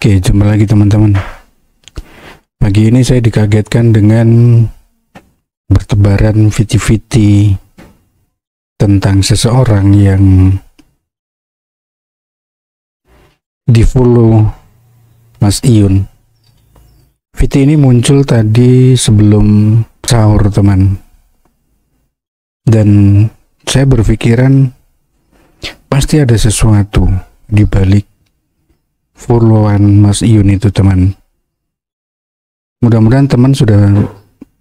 Oke, jumpa lagi teman-teman. Pagi ini saya dikagetkan dengan bertebaran viti-viti tentang seseorang yang di-follow Mas Iyun. Viti ini muncul tadi sebelum sahur, teman. Dan saya berpikiran pasti ada sesuatu di balik followan Mas Iyun itu, teman. Mudah-mudahan teman sudah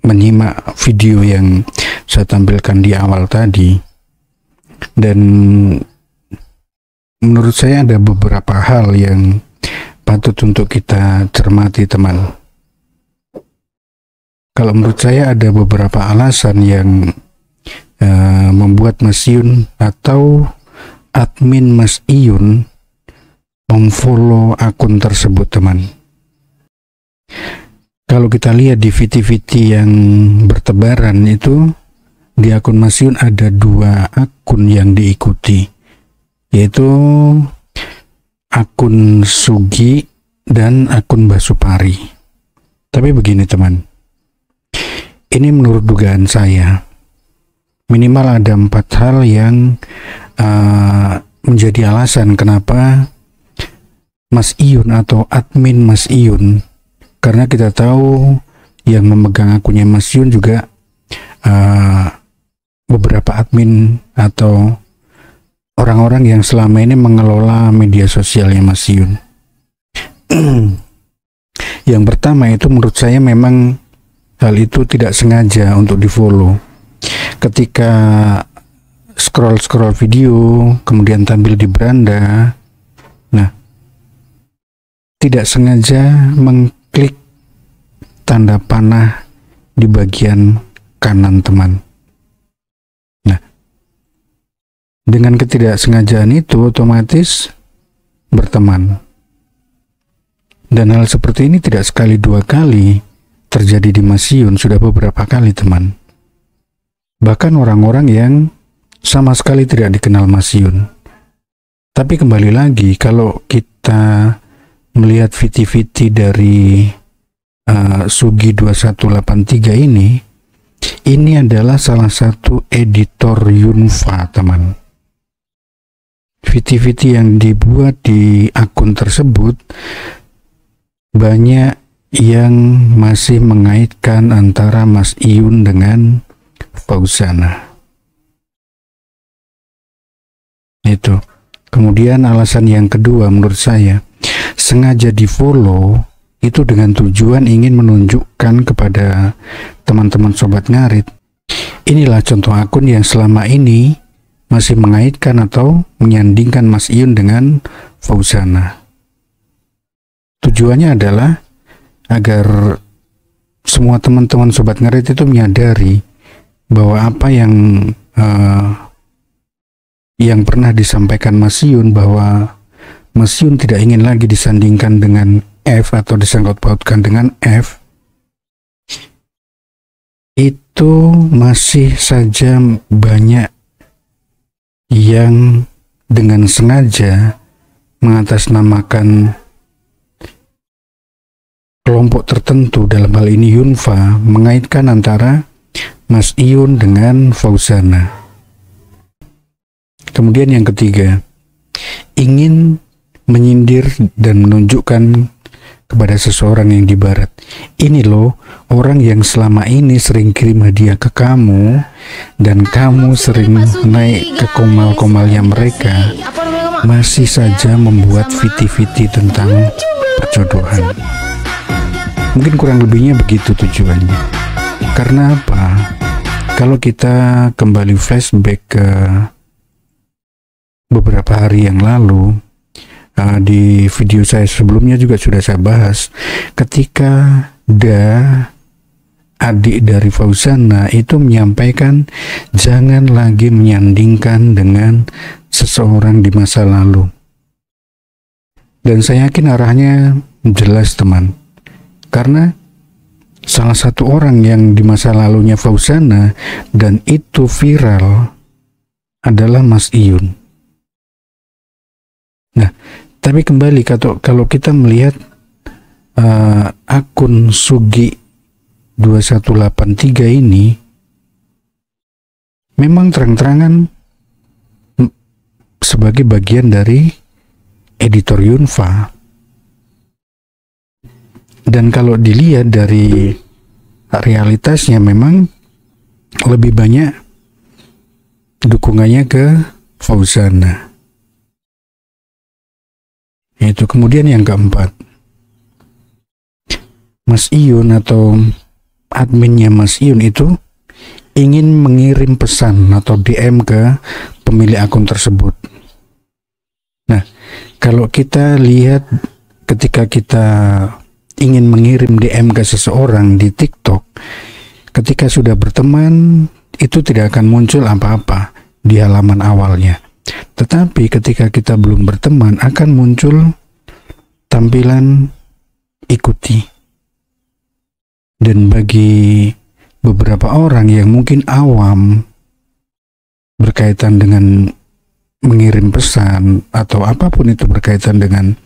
menyimak video yang saya tampilkan di awal tadi. Dan menurut saya ada beberapa hal yang patut untuk kita cermati, teman. Kalau menurut saya ada beberapa alasan yang membuat Mas Iyun atau admin Mas Iyun memfollow akun tersebut, teman. Kalau kita lihat di viti-viti yang bertebaran itu, di akun Mas Iyun ada 2 akun yang diikuti, yaitu akun Sugi dan akun Basupari. Tapi begini, teman, ini menurut dugaan saya, minimal ada 4 hal yang menjadi alasan kenapa Mas Iyun atau admin Mas Iyun, karena kita tahu yang memegang akunnya Mas Iyun juga beberapa admin atau orang-orang yang selama ini mengelola media sosialnya Mas Iyun. Yang pertama itu menurut saya memang hal itu tidak sengaja untuk di-follow. Ketika scroll video kemudian tampil di beranda, nah, tidak sengaja mengklik tanda panah di bagian kanan, teman. Nah, dengan ketidaksengajaan itu otomatis berteman. Dan hal seperti ini tidak sekali 2 kali terjadi di Mas Iyun, sudah beberapa kali, teman. Bahkan orang-orang yang sama sekali tidak dikenal Mas Iyun. Tapi kembali lagi, kalau kita melihat viti-viti dari Sugi 2183 ini adalah salah satu editor Yunfa, teman. Viti-viti yang dibuat di akun tersebut banyak yang masih mengaitkan antara Mas Iyun dengan Fauzana. Itu. Kemudian alasan yang kedua menurut saya, sengaja di-follow itu dengan tujuan ingin menunjukkan kepada teman-teman sobat ngarit, inilah contoh akun yang selama ini masih mengaitkan atau menyandingkan Mas Iyun dengan Fauzana. Tujuannya adalah agar semua teman-teman sobat ngarit itu menyadari bahwa apa yang pernah disampaikan Mas Iyun, bahwa Mas Iyun tidak ingin lagi disandingkan dengan F atau disangkut pautkan dengan F, itu masih saja banyak yang dengan sengaja mengatasnamakan kelompok tertentu, dalam hal ini Yunfa, mengaitkan antara Mas Iyun dengan Fauzana. Kemudian yang ketiga, ingin menyindir dan menunjukkan kepada seseorang yang di barat, ini loh orang yang selama ini sering kirim hadiah ke kamu dan kamu sering naik ke komal-komalnya mereka, masih saja membuat viti-viti tentang perjodohan. Mungkin kurang lebihnya begitu tujuannya. Karena apa? Kalau kita kembali flashback ke beberapa hari yang lalu, di video saya sebelumnya juga sudah saya bahas, ketika adik dari Fauzana itu menyampaikan jangan lagi menyandingkan dengan seseorang di masa lalu. Dan saya yakin arahnya jelas, teman. Karena salah satu orang yang di masa lalunya Fauzana dan itu viral adalah Mas Iyun. Nah, tapi kembali kalau kita melihat akun Sugi 2183 ini memang terang-terangan sebagai bagian dari editor Yunfa. Dan kalau dilihat dari realitasnya memang lebih banyak dukungannya ke Fauzana. Itu kemudian yang keempat, Mas Iyun atau adminnya Mas Iyun itu ingin mengirim pesan atau DM ke pemilik akun tersebut. Nah, kalau kita lihat ketika kita ingin mengirim DM ke seseorang di TikTok, ketika sudah berteman, itu tidak akan muncul apa-apa di halaman awalnya. Tetapi ketika kita belum berteman, akan muncul tampilan ikuti. Dan bagi beberapa orang yang mungkin awam berkaitan dengan mengirim pesan atau apapun itu berkaitan dengan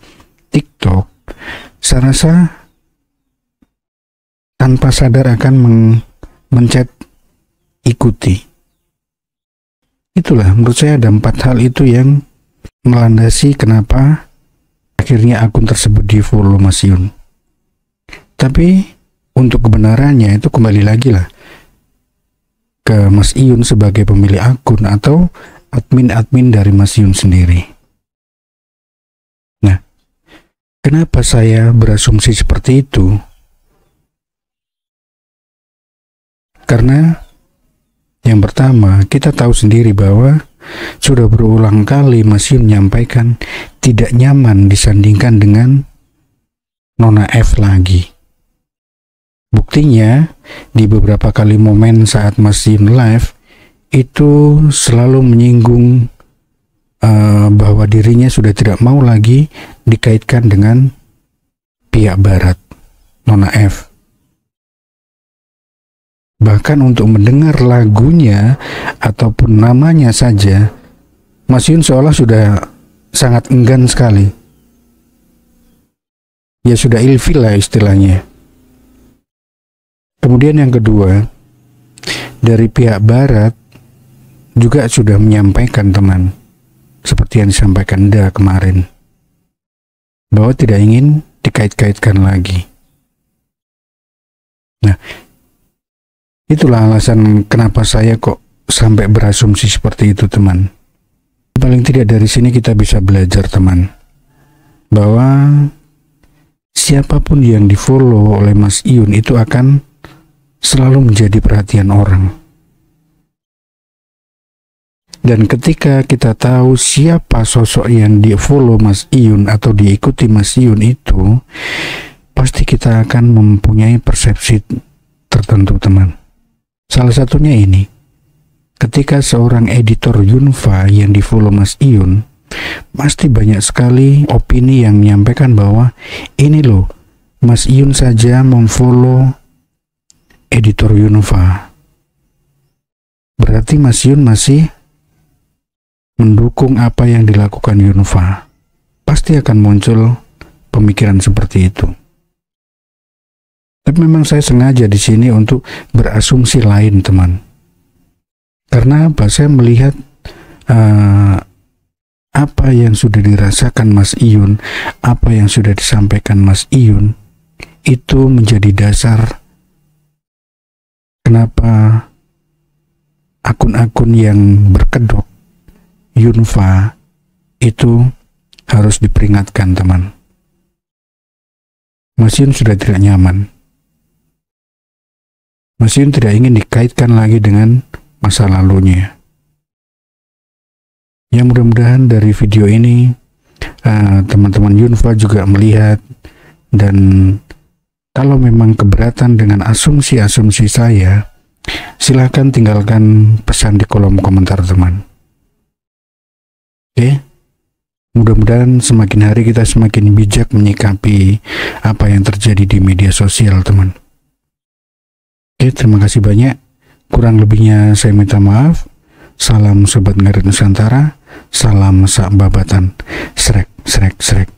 TikTok, saya rasa tanpa sadar akan mencet ikuti. Itulah menurut saya ada 4 hal itu yang melandasi kenapa akhirnya akun tersebut di follow Mas Iyun. Tapi untuk kebenarannya itu kembali lagi lah ke Mas Iyun sebagai pemilik akun atau admin-admin dari Mas Iyun sendiri. Nah, kenapa saya berasumsi seperti itu? Karena yang pertama, kita tahu sendiri bahwa sudah berulang kali Mas Iyun menyampaikan tidak nyaman disandingkan dengan Nona F lagi. Buktinya, di beberapa kali momen saat Mas Iyun live, itu selalu menyinggung bahwa dirinya sudah tidak mau lagi dikaitkan dengan pihak barat, Nona F. Bahkan untuk mendengar lagunya ataupun namanya saja, Mas Iyun seolah sudah sangat enggan sekali. Ya sudah ilfil lah istilahnya. Kemudian yang kedua, dari pihak barat juga sudah menyampaikan teman, seperti yang disampaikan Da kemarin, bahwa tidak ingin dikait-kaitkan lagi. Nah, itulah alasan kenapa saya kok sampai berasumsi seperti itu, teman. Paling tidak dari sini kita bisa belajar, teman, bahwa siapapun yang di-follow oleh Mas Iyun itu akan selalu menjadi perhatian orang. Dan ketika kita tahu siapa sosok yang di-follow Mas Iyun atau diikuti Mas Iyun itu, pasti kita akan mempunyai persepsi tertentu, teman. Salah satunya ini, ketika seorang editor Yunfa yang di-follow Mas Iyun, pasti banyak sekali opini yang menyampaikan bahwa ini loh, Mas Iyun saja memfollow editor Yunfa, berarti Mas Iyun masih mendukung apa yang dilakukan Yunfa. Pasti akan muncul pemikiran seperti itu. Tapi memang saya sengaja di sini untuk berasumsi lain, teman. Karena apa? Saya melihat apa yang sudah dirasakan Mas Iyun, apa yang sudah disampaikan Mas Iyun, itu menjadi dasar kenapa akun-akun yang berkedok Yunfa itu harus diperingatkan, teman. Mas Iyun sudah tidak nyaman. Mas Iyun tidak ingin dikaitkan lagi dengan masa lalunya. Ya, mudah-mudahan dari video ini teman-teman Yunfa juga melihat, dan kalau memang keberatan dengan asumsi-asumsi saya, silahkan tinggalkan pesan di kolom komentar, teman. Oke, mudah-mudahan semakin hari kita semakin bijak menyikapi apa yang terjadi di media sosial, teman. Oke, terima kasih banyak. Kurang lebihnya saya minta maaf. Salam Sobat Ngarit Nusantara. Salam sak babatan. Srek, srek, srek.